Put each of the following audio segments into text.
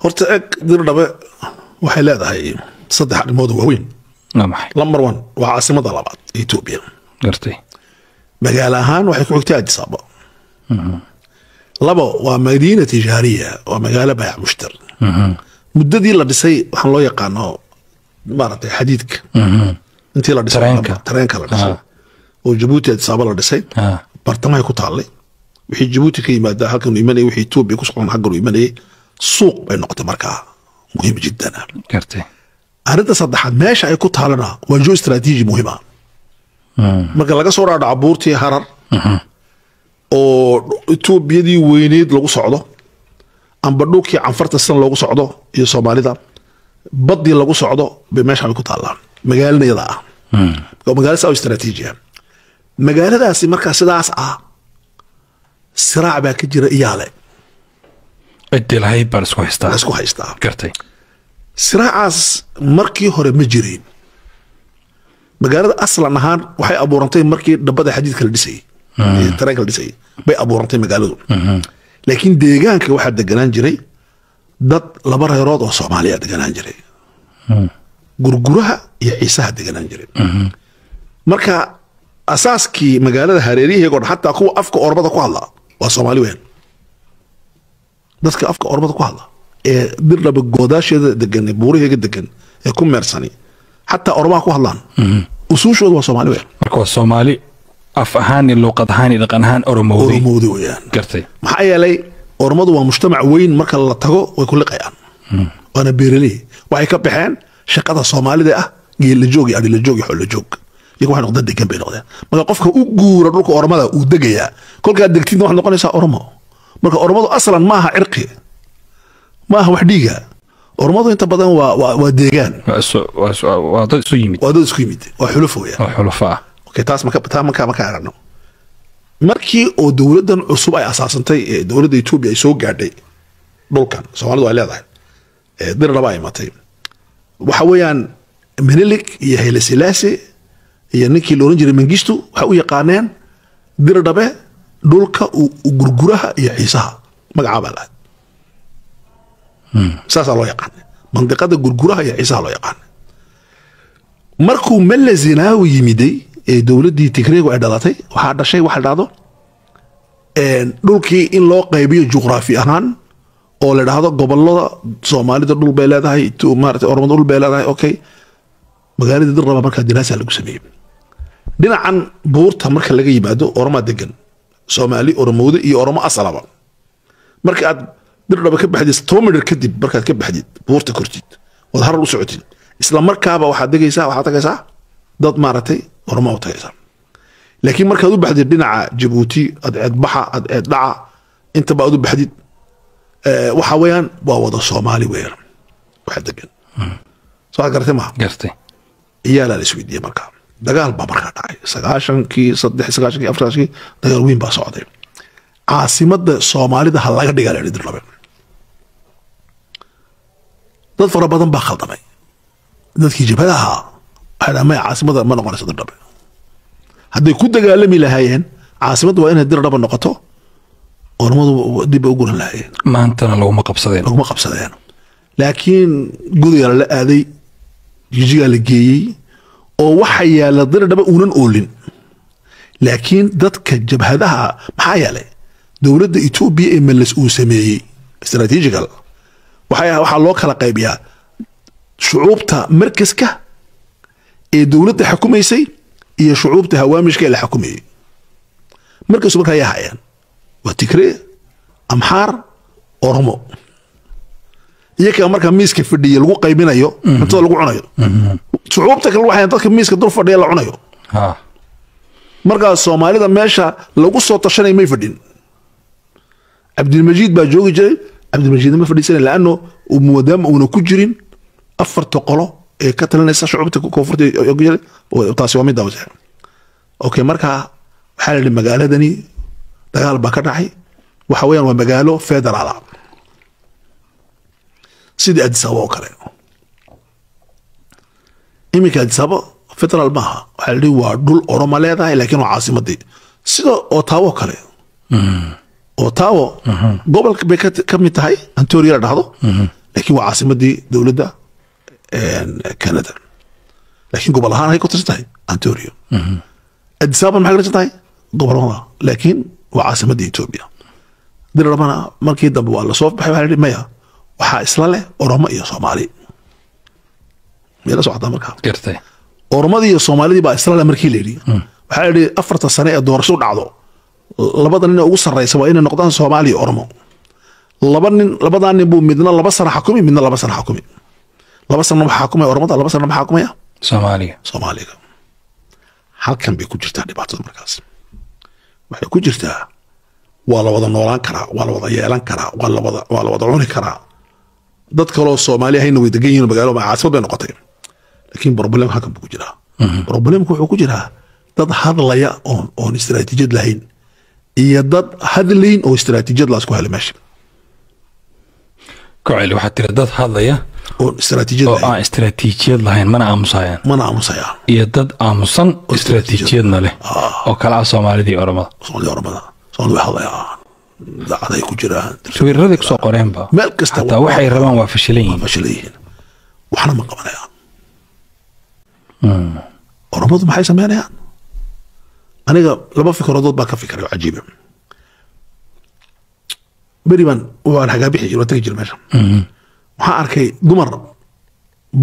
horta eg dirdhabe waxay leedahay saddex arrimood waaweyn. Number 1 waa caasimada labaad ee Itoobiya. gartay magaalo ahaan waxay ku xigtaa Addis Ababa. labo waa madiina tijaariya waa magaalo baayac mushtar. muddadii la dhisay waxaan loo yaqaano maaragtay xadiidka. intii la dhisay tareenka la dhisay oo Djibouti Addis Ababa la dhisay bartamaha ku taallay wixii Djibouti ka yimaada halkan imanay wixii Itoobiya ku socon xagga imanay suuq bay noqotay markaa muhiim jiddan. gartay arrinta saddexaad meesha ay ku taalana waa joo istiraatiiji muhiim ah. marka laga soo raadhaco buurtii Harar oo Itoobiyadii weyneed lagu socdo amba dhulkii canfarta san loogu socdo iyo Soomaalida badii lagu socdo bay meesha ay ku taalaan magaaladayada ah. magaalada soo istiraatiiji ah. magaaladaasi marka sidaas ah siraac baa ka jira iyaale idilhay bal isku haystaa gartay siraacaas markii hore ma jireen. magaalada aslan ahaan waxay abuurantay markii dhabada xadiidka la dhisay tareenka la dhisay bay abuurantay magaaladu. laakiin deegaanka waxaa deganaan jiray dad laba reerood oo Soomaaliya deganaan jiray. gurguraha iyo ciisaha deganaan jiray. marka asaaskii magaalada hareerihiga oo xataa kuwa afka Oromada ku hadla waa Soomaali weyn. dadka afka Oromada ku hadla ee dirdhaba goodaasheeda degan buuraheega degan ee ku meersani حتى أوروبا كو هادلان وسوشود waa Soomaali weyn marka waa Soomaali af ahaan iyo luqad ahaan iyo dhaqan ahaan Oromoodi weeyaan gartay maxaa yeelay Oromadu waa mujtamac weyn marka la tago way ku liqayaan wana beeraley waxay ka baxeen shaqada Soomaalida ah geel la joogi adil la joogi xol la joog iyagu waxay noqdeen degan bay noqdeen marka qofka u guura dhulka Oromada uu degaya kolka degtiina wax noqonaysa Oromo marka Oromadu aslan ma aha cirqi ma aha wax dhiiga Oromadu inta badan waa deegaan waa dad isu yimid waa xulufo weeyaan waa xulufo okay taas ma ka aragno markii oo dawladdan cusub ay asaasantay ee dawladda Itoobiya ay soo gaadhay dhulkan Soomaalidu ay leedahay dirdhaba ay matay waxa weeyaan Menelik iyo Haile Selassie iyo ninkii la oran jiray Mengistu waxa u yaqaaneen dirdhabe dhulka gurguraha iyo xiisaha magaca baa lahayd ساسا لو يقان منطقة غرغرها يا عيسى لو يقان مركو مل زيناوي يميدي دولة دي تكريغو عدالتي وحادا شيء واحد هذا دولكي إن لو قيبية جغرافي أهان أو لهذا قبل الله صومالي دول بلاد هاي تو مارت أورمان دول بلاد هاي أوكي مغالي دي الربا مركا دراسة لقو سميم دينا عن بورتا مركا لغا يبادو أورما دقن صومالي أورمودي إي أورما أصلا مركا dirdhaba ka baxdid 100 mitir kadib markaad ka baxdid buurta kortid wad harar u socotid isla markaaba waxaad tagaysaa dad maaratay Oromo u tagaysaa laakiin markaad u baxdid dhinaca Djibouti aad baxa aad dhaca inta baad u baxdid waxa weeyaan waa wada Soomaali weeyaan waxa degan soo gartay ma gartay iyaala la isweydiiyay markaa dagaal baa markaa dhacay 9kii 3 4kii dagaal weyn baa socday caasimada Soomaalida hal laga dhigaa dirdhaba dad fara badan baa khaldamay dadkii jabhadaha waxay caasimada ma noqonayso dirdhaba hadday ku dagaalami lahaayeen caasimada waa inay dirdhaba noqoto Oromadu dib u guran lahaayeen maantana laguma qabsadeen laakiin gudaya la aaday jijiga la geeyay oo waxa yaala dirdhaba uunan oolin laakiin dadka jabhadaha maxaa yeelay dawladda Itoobiya ee meelas uu sameeyay strategical waxa loo kala qaybiyaa shucuubta markaska ee dawladda xukumaysay iyo shucuubta hawaamishka ee la xukumayay markaas markaa ay hayaan waa Tigray Amhar Oromo iyaga markaa miiska fadhiya lagu qaybinayo inta lagu cunayo shucuubta kale waxay dadka miiska dul fadhiya la cunayo markaa Soomaalida meesha lagu soo tashanay may fadhin Abdulmajid baa joogi jiray Abdulmajid ma fadhiisan laano uu muwadam uu ku jirin afarta qolo ee ka talinaysa shucuubta koonfurta oo taasi waa mid dawlad okay marka waxa la magaaladani dagaal baa ka dhacay waxa weeyaan waa magaalo federaal sidii Addis Ababa oo kale imika Addis Ababa federaal maaha waxa la waa dhul Oromo leedahay laakiin waa caasimadii sida Ottawa kale Ottawa gobolka bay ka mid tahay Ontario la dhahdo لكن وعاصمة دي دولة كندا لكن قبل هاي كنت تستاهي أنتوريو أديس أبابا محل تستاهي قبل هنا لكن وعاصمة دي إثيوبيا دي ربنا مركي دب والله صوف بحي بحي ميا وحا إسلالة أورما إيا صومالي ميلا سوعة مركا قرتي أورما دي صومالي دي با إسلالة مركي ليدي waxaa yidhi 4 sano ee doorasho dhacdo labada nin ugu sarreeyay waa inay noqdaan Soomaali Oromo labadan nin buu midna 2 sano xukumi midna 2 sano xukumi 2 sano waxa xukumay Oromada 2 sano waxa xukumaya Soomaaliga halkan bay ku jirtaa dhibaatada markaas waxay ku jirtaa waa la wada noolaan karaa waa la wada yeelan karaa waa la wada cuni karaa dad kale oo Soomaali ahayna way degan yihiin magaalo ma caasimad bay noqotay laakiin problem halkan buu ku jiraa problemku wuxuu ku jiraa dad hadlaya oon istiraatiijiyad lahayn iyo dad hadlayn oo istiraatiijiyad la isku helay meesha كوعلي واحد ترى دad hadlaya oo istiraatiijiyad lahayn mana aamusayaan iyo dad aamusan istiraatiijiyadna leh oo kala Soomaalidii Oromada Soomaali hadlayaan dacday ku jiraan sawirradii ku soo qoreenba meel kasta hatta waxay rabaan waa fashilayeen waxna ma qabanayaan Oromadu maxay sameeyaan aniga laba fikradood baa ka fikray cajiib beriban waan haga bixi jiray tagi jiray meesha waxaan arkay dumar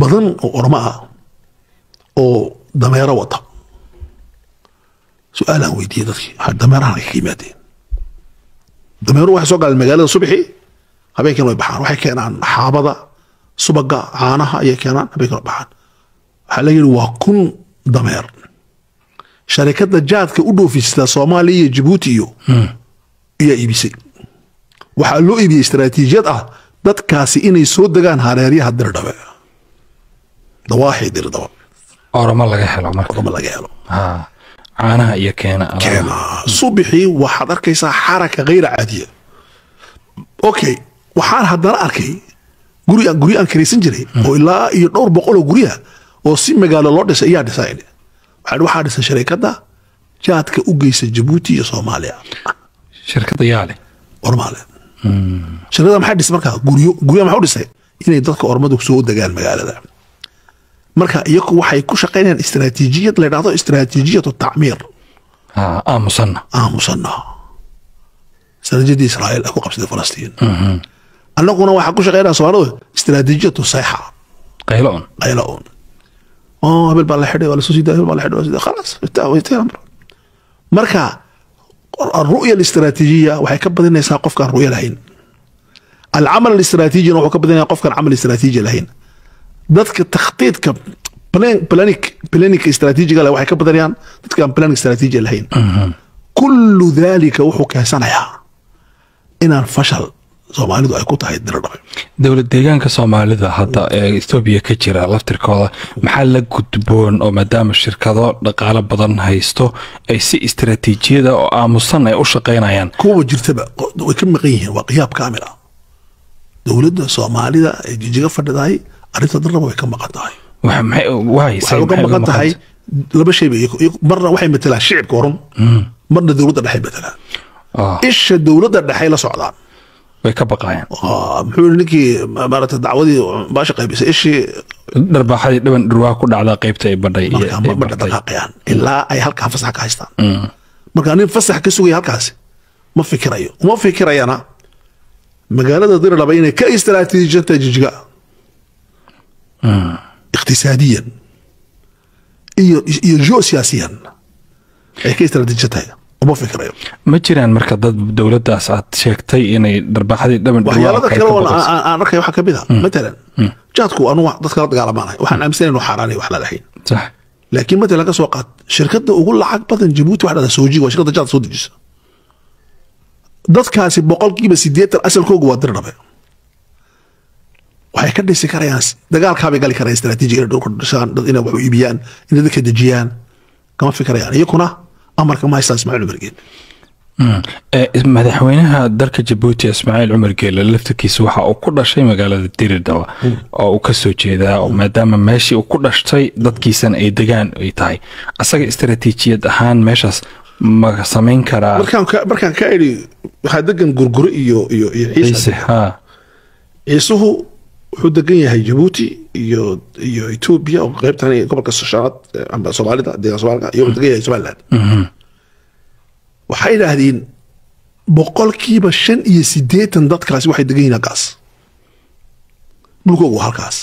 badan oo Oromo ah oo dameero wata su'aalan weydiiyay dadkii dameeraha ay qiimaadeen dameero waxay soo galeen magaalada subaxii habeenkii way baxaan waxay keenaan xaabada subaga caanaha ay keenaan habeenkii baxaan waxa la yiri waa 1000 dameer sharikada jaadka u dhoofista Soomaaliya iyo Djibouti iyo iibisay waxa loo iibiyay istiraatiijiyad ah dadkaasi inay soo dagaan hareeriyaha Dirdhabe dawaaxi Dirdhabe Oromo laga helo caanaha iyo keena subaxii waxaad arkaysaa xaraka غير caadiya okay waxaan haddana arkay guri aan kiraysan jiray oo ilaa iyo dhowr boqol oo guriya oo si magaalo loo dhisay ayaa dhisay waxaa dhisay shirkadda jaadka u geysa Djibouti iyo Soomaaliya shirkadda yaale Oromale shirkadda maxay dhisay markaa guriyo maxay u dhisay inay dadka Oromadu soo dagaan magaalada marka iyagu waxay ku shaqeynayaan istiraatiijiyad la yiraahdo istiraatiijiyadu tacmiir aamusanna استراتيجية إسرائيل أكو قبضة فلسطين. أنا كنا واحد كوش غيرها سوالو استراتيجية تصيحة. قيلون. بالبالحدة ولا سوسيدا بالبالحدة خلاص انتهى مركا الرؤية الاستراتيجية وحي كبدنا الناس قف كان رؤية لهين. العمل الاستراتيجي وحي كبدنا قف كان عمل استراتيجي لهين. ذاتك التخطيط ك بلانيك استراتيجي قال وحي كبدنا ذاتك بلانيك استراتيجي لهين. كل ذلك وحو كهسانيا إن فشل Soomaalidu ay ku tahay diradhabe dawlad deegaanka Soomaalida hadda ee Itoobiya ka jira laftirkooda maxaa la gudboon oo maadaama shirkado dhaqaale badan haysto ay si istiraatiijiyada oo aamusan ay u shaqeynayaan kuwa jirtaba way ka maqan yihiin waa qiyaab kaamil ah dawladda Soomaalida ee jijiga fadhiday arinta diradhabe way ka maqan tahay waxay ka maqan tahay laba shay marna waxay matalaan shicibka horan marna dawladda dhexe matalaan isha dawladda dhexe la socdaan way ka baqayaan muxuu ninkii maarata dacwadii baasha qaybisay ishii darbaaxadii dhiban dhurwaa ku dhacdaa qaybta ay badhay ma dhaqaaqayaan ilaa ay halkaa fasax ka haystaan marka nin fasax ka sugaya halkaasi ma fikirayana magaalada Diradhabe inay ka istiraatiijiyada jijiga iqtisaadiyan iyo geosiyaasiyan ay ka istiraatiijiyada وما فكرة ما جيران مركز دولة أسعد شيكتي إني دربا حدي دم وحيالات كلام أنا ركي وحكي بها مثلا جاتكو أنواع ضد على معنا وحنا أمثلة إنه حراني وحنا الحين صح لكن مثلا كسوقات شركتنا أقول لك بدن جيبوتي واحدة سوجي وشركة جات سودجس ضد كاسي بقول كي بس ديت الأصل كوجو دربا وهي كده سكريانس دجال كابي قال لي كرا استراتيجية دشان إنه وحيبيان إنه ذكر دجيان كما فكرة يعني يكونه أمرك ما يستاهل إسماعيل عمر جيل. مدحوينها درك جيبوتي إسماعيل عمر جيل اللي افتكيس وحى وكل شيء مقالة الدير الدواء أو كسو كذا وما دام ماشي وكل شيء ضد كيسان أي دجان أي تاي أصلا استراتيجية أهان ماشاس ما سمين كرا. بركان كايري هذا دجن جرجر يو عيسى. ها. عيسوه wuxuu degan yahay Djibouti iyo Ethiopia oo qaybtan gobolka Soomaaliya amba Soomaalida deegaanka Soomaaliga iyo degan yahay Somaliland waxay yiraahdeen boqolkiiba 85 dadkaasi waxay degan yihiin gaas dhulkoodu halkaas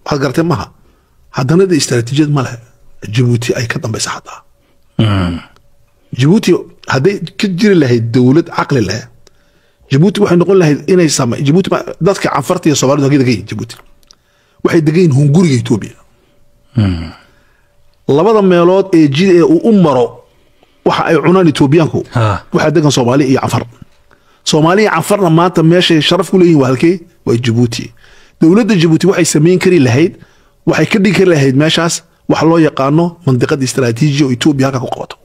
waxaad garatay maaha haddana istaraatiijiyad ma leh Djibouti ay ka dambaysa xataa Djibouti hadday ka jiri lahayd dowlad caqli leh Djibouti waxay noqon lahayd inay samay Djibouti dadka canfarta iyo Soomaalidu halkay degan yihiin Djibouti waxay degan yihiin hunguriga Ethiopia labada meelood ee jid ee uu u maro waxa ay cunaan Ethiopiaanku waxa degan Soomaali iyo Canfar Soomaaliya Canfarna maanta meeshay sharaf ku leeyihiin halkay waa Djibouti dowladda Djibouti waxay sameyn kari lahayd waxay ka dhigi lahayd meeshaas wax loo yaqaano mandiqada istaraatiiji oo Ethiopia halka ku qabato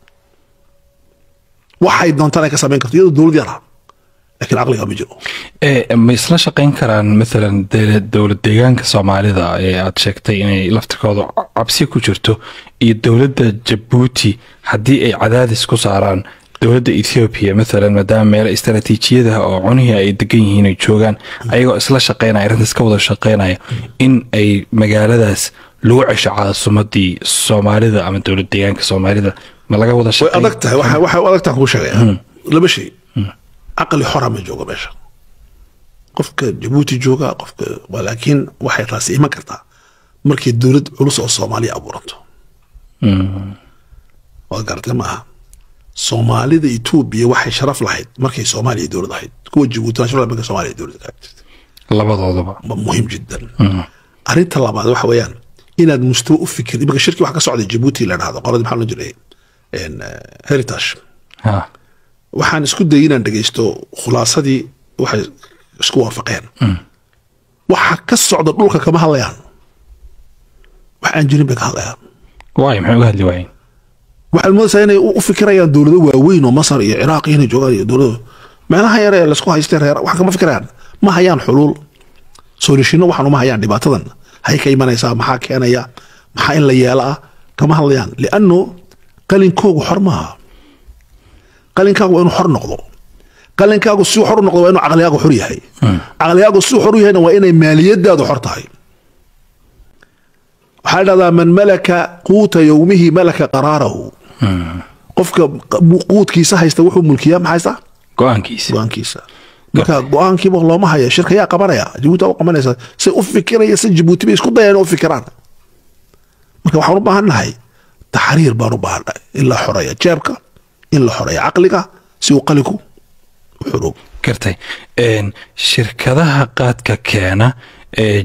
waxay doontaan ay ka sameyn karto iyadoo dowlad yar laakiin aqliga ma jiro ma isla shaqeyn karaan مثلا dowlad deegaanka Soomaalida ee aad sheegtay inay laftirkooda cabsi ku jirto iyo dowladda Djibouti hadii ay cadaadis ku saaraan dowladda Ethiopia مثلا maadaama meel istaraatiijiyada oo cunihii ay degan yihiin ay joogaan ayagoo isla shaqeynaya arintaas ka wada shaqeynaya in ay magaaladaas lagu cesho caasimadii Soomaalida ama dowlad deegaanka Soomaalida ma laga wada shaqeyn waxa adagtahay ku sheegay laba shay aqli xora ma joogo meesha qofka Djibouti jooga qofka laakiin waxay taasi iman kartaa markii dowlad culus oo Soomaaliya abuuranto waa gartay maaha Soomaalida Ethiopia waxay sharaf lahayd markay Soomaaliya dowlad ahayd kuwa Djibouti sharaf markay Soomaaliya dowlad ahayd labadoodaba muhiim jiddan arinta labaad waxa weeyaan inaad mustawa u fikir marka shirki wax ka socday Djibouti la dhahdo qoladii maxaa loo jiray heritage waxaan isku dayay inaan dhageysto khulaasadii waxay isku waafaqeen waxa ka socda dhulka kama hadlayaan waxaan jirin bay ka hadlayaan waay maxay uga hadli waayeen waxaan moodaa inay u fikirayaan dowlado waaweyn oo Masar iyo Ciraaq inay joogaan iyo dowlado meelaha yar ee la isku haystay reer wax kama fikirayaan ma hayaan xulul solution waxaan uma hayaan dhibaatadan hay ka imanaysaa maxaa keenaya maxaa in la yeelaa kama hadlayaan li'anno qalinkoogu xor maaha qalinkaagu waa inuu xor noqdo qalinkaagu si xor noqdo waa inuu aqliyaagu xor yahay aqliyaagu si xor yahay waa inay maaliyadaadu xor tahay waxa dhada man malaka quuta yawmihi malaka qaraarahu qofka quudkiisa haysta wuxuu mulkiyaa maxaysa go'aankiisa marka go'aankiiba looma hayo shirkaya qabanaya Djibouti oo qabanaysa si u fikiraya si Djibouti bay isku dayaan oo fikiraan marka waxaan u baahanahay taxriir baan u baahanahay illa xoraya jeebka in la xoreeyo aqliga si uu qalinku xurub kartay shirkadaha qaadka keena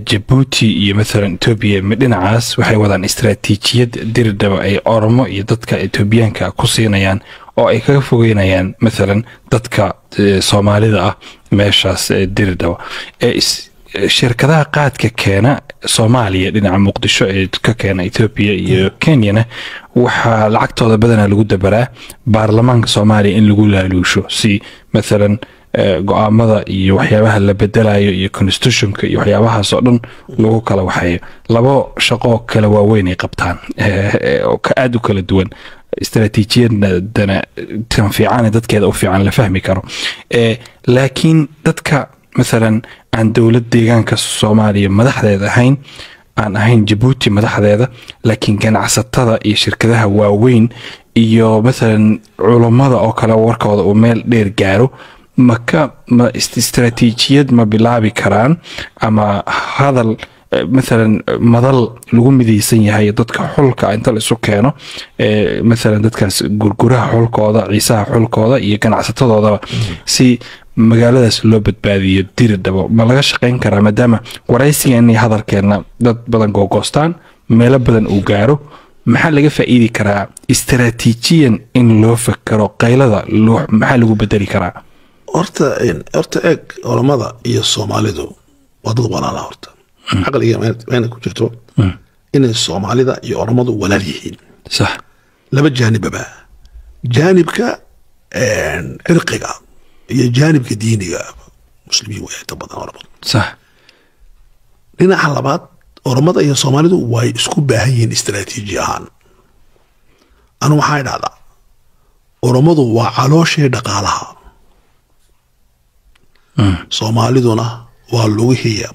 Djibouti iyo مثلا Ethiopia midinacaas waxay wadaan istaraatiijiyad dirdaba ay Oromo iyo dadka Ethiopianka ku siinayaan oo ay kaga fogeynayaan مثلا dadka Soomaalida ah meeshaas dirdaba shirkadaha qaadka keena Soomaaliya dhinaca Muqdisho ee ka keena Ethiopia iyo Kenya waxa lacagtooda badanaa lagu dabaraa baarlamaanka Soomaaliya in lagu laaluusho si مثلا go'aamada iyo waxyaabaha la bedelayo iyo constitutionka iyo waxyaabahaas oo dhan lagu kala waxayo labo shaqo kala waaweyn ay qabtaan oo ka aad u kala duwan istaraatiijiyadna tan fiican dadkeeda u fiican la fahmi karo laakiin dadka مثلا عن دولة deegaanka Soomaaliya madaxdeeda aan ahayn Djibouti madaxdeeda laakiin ganacsatada iyo shirkadaha waaweyn iyo مثلا culimada oo kala warkooda oo meel dheer gaaro ma istaraatiijiyad ma bilaabi karaan ama hadal مثلا madal lagu midaysan yahay dadka xulka inta la isu keeno مثلا dadkaas gurguraha xulkooda ciisaha xulkooda iyo ganacsatadooda si magaaladaas loo badbaadiyo diridaba ma laga shaqeyn karaa maadaama waraysigan iyo hadalkeena dad badan goostaan meelo badan uu gaaro maxaa laga faa'iidi karaa istaraatiijiyan in loo fakaro qaylada maxaa lagu bedeli karaa horta eeg olamada iyo Soomaalidu waa dad walaala horta aqliga meena ku jirto in Soomaalida iyo olamadu walaal yihiin sax laba jaanibba jaanibka irqiga iyo jaanibka diiniga muslimiin way inta badan olamadu sax dhinaca labaad olamada iyo Soomaalidu way isku baahan yihiin istaraatiiji ahaan anu waxay dhacdaa olamadu waa calooshay dhaqaalaha Soomaaliduna waa lugihiya